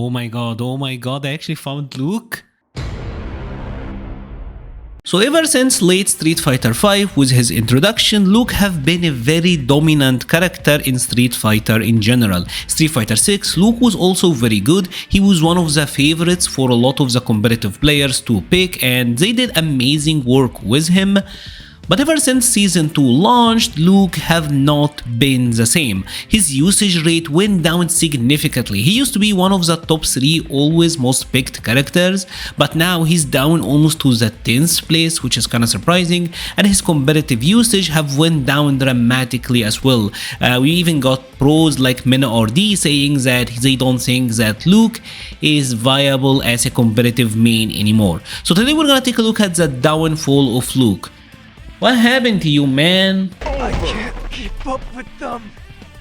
oh my god, I actually found Luke. So ever since late Street Fighter V with his introduction, Luke have been a very dominant character in Street Fighter in general. Street Fighter 6, Luke was also very good. He was one of the favorites for a lot of the competitive players to pick, and they did amazing work with him. But ever since Season 2 launched, Luke have not been the same. His usage rate went down significantly. He used to be one of the top 3 always most picked characters, but now he's down almost to the 10th place, which is kinda surprising, and his competitive usage have went down dramatically as well. We even got pros like MinaRD saying that they don't think that Luke is viable as a competitive main anymore. So today we're gonna take a look at the downfall of Luke. What happened to you, man? I can't keep up with them.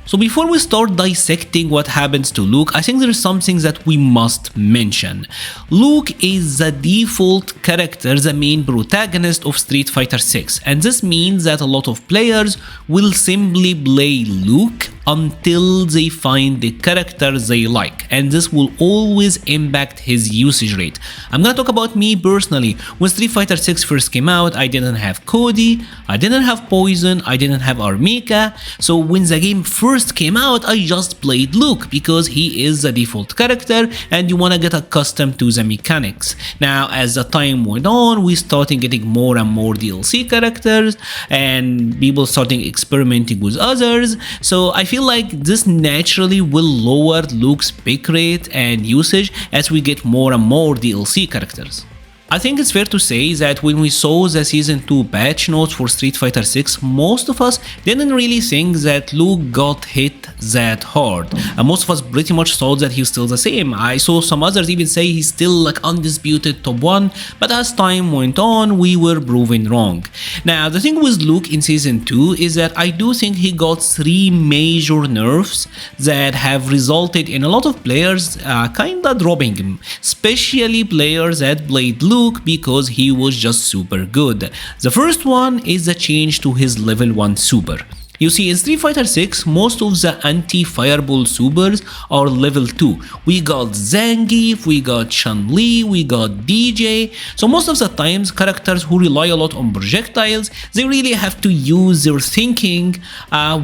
So before we start dissecting what happens to Luke, I think there are some things that we must mention. Luke is the default character, the main protagonist of Street Fighter 6, and this means that a lot of players will simply play Luke until they find the character they like, and this will always impact his usage rate. I'm gonna talk about me personally. When Street Fighter 6 first came out, I didn't have Cody, I didn't have Poison, I didn't have Armika, so when the game first came out, I just played Luke because he is the default character and you wanna get accustomed to the mechanics. Now, as the time went on, we started getting more and more DLC characters and people starting experimenting with others, so I feel like this naturally will lower Luke's pick rate and usage as we get more and more DLC characters. I think it's fair to say that when we saw the Season 2 patch notes for Street Fighter 6, most of us didn't really think that Luke got hit that hard. And most of us pretty much thought that he's still the same. I saw some others even say he's still like undisputed top 1, but as time went on, we were proven wrong. Now, the thing with Luke in Season 2 is that I do think he got 3 major nerfs that have resulted in a lot of players kinda dropping him, especially players that played Luke because he was just super good. The first one is the change to his level 1 super. You see, in Street Fighter 6, most of the anti-fireball supers are level 2. We got Zangief, we got Chun-Li, we got DJ. So most of the times, characters who rely a lot on projectiles, they really have to use their thinking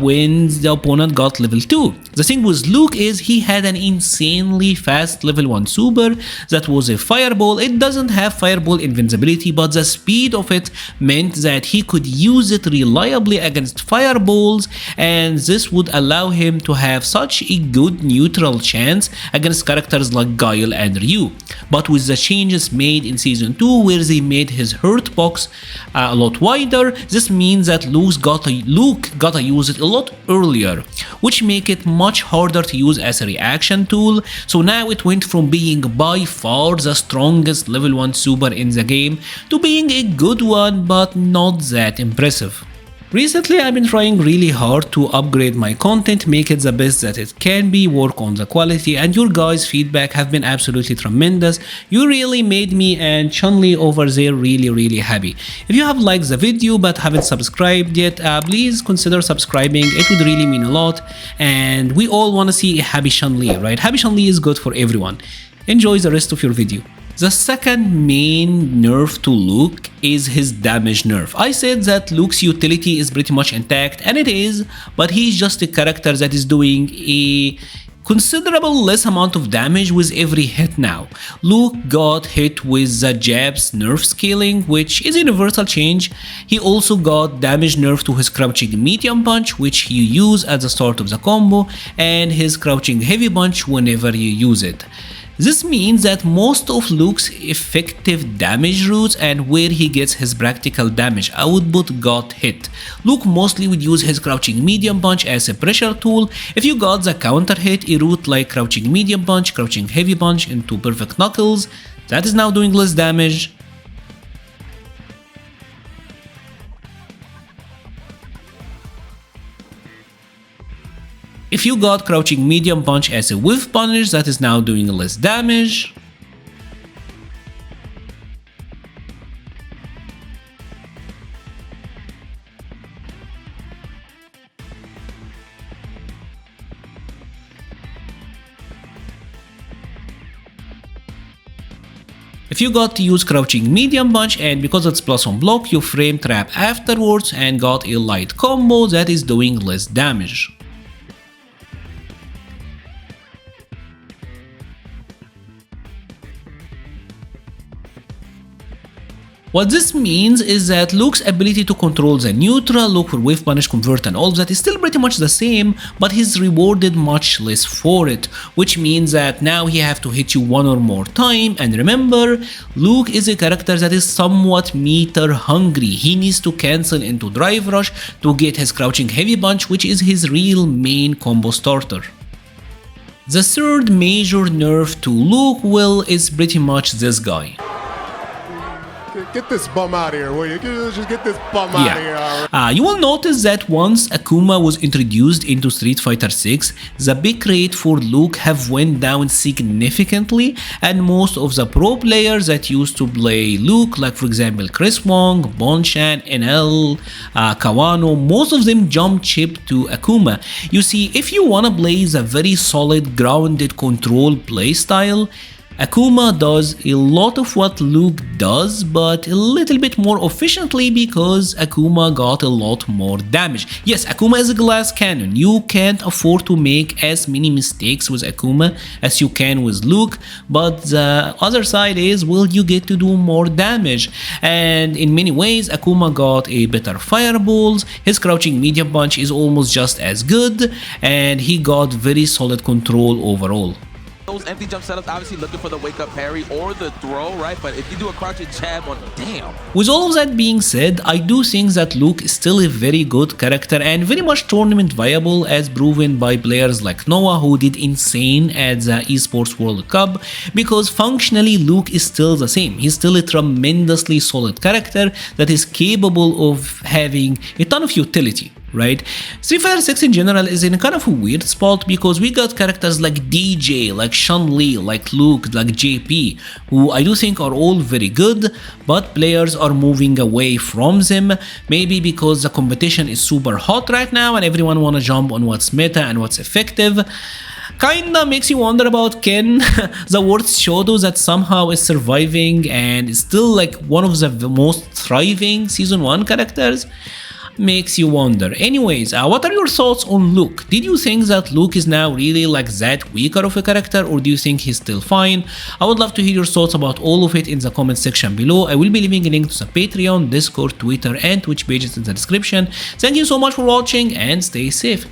when the opponent got level 2. The thing with Luke is he had an insanely fast level 1 super that was a fireball. It doesn't have fireball invincibility, but the speed of it meant that he could use it reliably against fireballs, and this would allow him to have such a good neutral chance against characters like Guile and Ryu. But with the changes made in Season 2 where they made his hurt box a lot wider, this means that Luke gotta use it a lot earlier, which make it much harder to use as a reaction tool. So now it went from being by far the strongest level 1 super in the game to being a good one but not that impressive. Recently, I've been trying really hard to upgrade my content, make it the best that it can be, work on the quality, and your guys' feedback have been absolutely tremendous. You really made me and Chun-Li over there really happy. If you have liked the video but haven't subscribed yet, please consider subscribing. It would really mean a lot, and we all want to see a happy Chun-Li, right? Happy Chun-Li is good for everyone. Enjoy the rest of your video. The second main nerf to Luke is his damage nerf. I said that Luke's utility is pretty much intact, and it is, but he's just a character that is doing a considerable less amount of damage with every hit now. Luke got hit with the jab's nerf scaling, which is a universal change. He also got damage nerf to his crouching medium punch, which you use at the start of the combo, and his crouching heavy punch whenever you use it. This means that most of Luke's effective damage routes and where he gets his practical damage output got hit. Luke mostly would use his crouching medium punch as a pressure tool. If you got the counter hit, a route like crouching medium punch, crouching heavy punch into perfect knuckles, that is now doing less damage. If you got crouching medium punch as a whiff punish, that is now doing less damage. If you got to use crouching medium punch and because it's plus on block, you frame trap afterwards and got a light combo that is doing less damage. What this means is that Luke's ability to control the neutral, look for wave punish, convert and all of that is still pretty much the same, but he's rewarded much less for it, which means that now he have to hit you one or more time. And remember, Luke is a character that is somewhat meter hungry. He needs to cancel into drive rush to get his crouching heavy punch, which is his real main combo starter. The third major nerf to Luke, well, is pretty much this guy. Get this bum out of here, will you? Just get this bum out of here. Already. You will notice that once Akuma was introduced into Street Fighter 6, the pick rate for Luke have went down significantly, and most of the pro players that used to play Luke, like for example Chris Wong, Bonchan, NL, Kawano, most of them jump ship to Akuma. You see, if you wanna play the very solid grounded control playstyle, Akuma does a lot of what Luke does, but a little bit more efficiently because Akuma got a lot more damage. Yes, Akuma is a glass cannon. You can't afford to make as many mistakes with Akuma as you can with Luke, but the other side is, well, you get to do more damage. And in many ways, Akuma got a better fireballs, his crouching medium punch is almost just as good, and he got very solid control overall. Those empty jump setups, obviously looking for the wake up parry or the throw, right? But if you do a crouching jab on, damn. With all of that being said, I do think that Luke is still a very good character and very much tournament viable, as proven by players like Noah, who did insane at the Esports World Cup, because functionally Luke is still the same. He's still a tremendously solid character that is capable of having a ton of utility. Right? Street Fighter 6 in general is in a kind of a weird spot because we got characters like DJ, like Chun-Li, like Luke, like JP, who I do think are all very good, but players are moving away from them, maybe because the competition is super hot right now and everyone wanna jump on what's meta and what's effective. Kinda makes you wonder about Ken, the worst Shoto that somehow is surviving and is still like one of the most thriving Season 1 characters. Makes you wonder. Anyways, what are your thoughts on Luke? Did you think that Luke is now really like that weaker of a character, or do you think he's still fine? I would love to hear your thoughts about all of it in the comment section below. I will be leaving a link to the Patreon, Discord, Twitter and Twitch pages in the description. Thank you so much for watching and stay safe.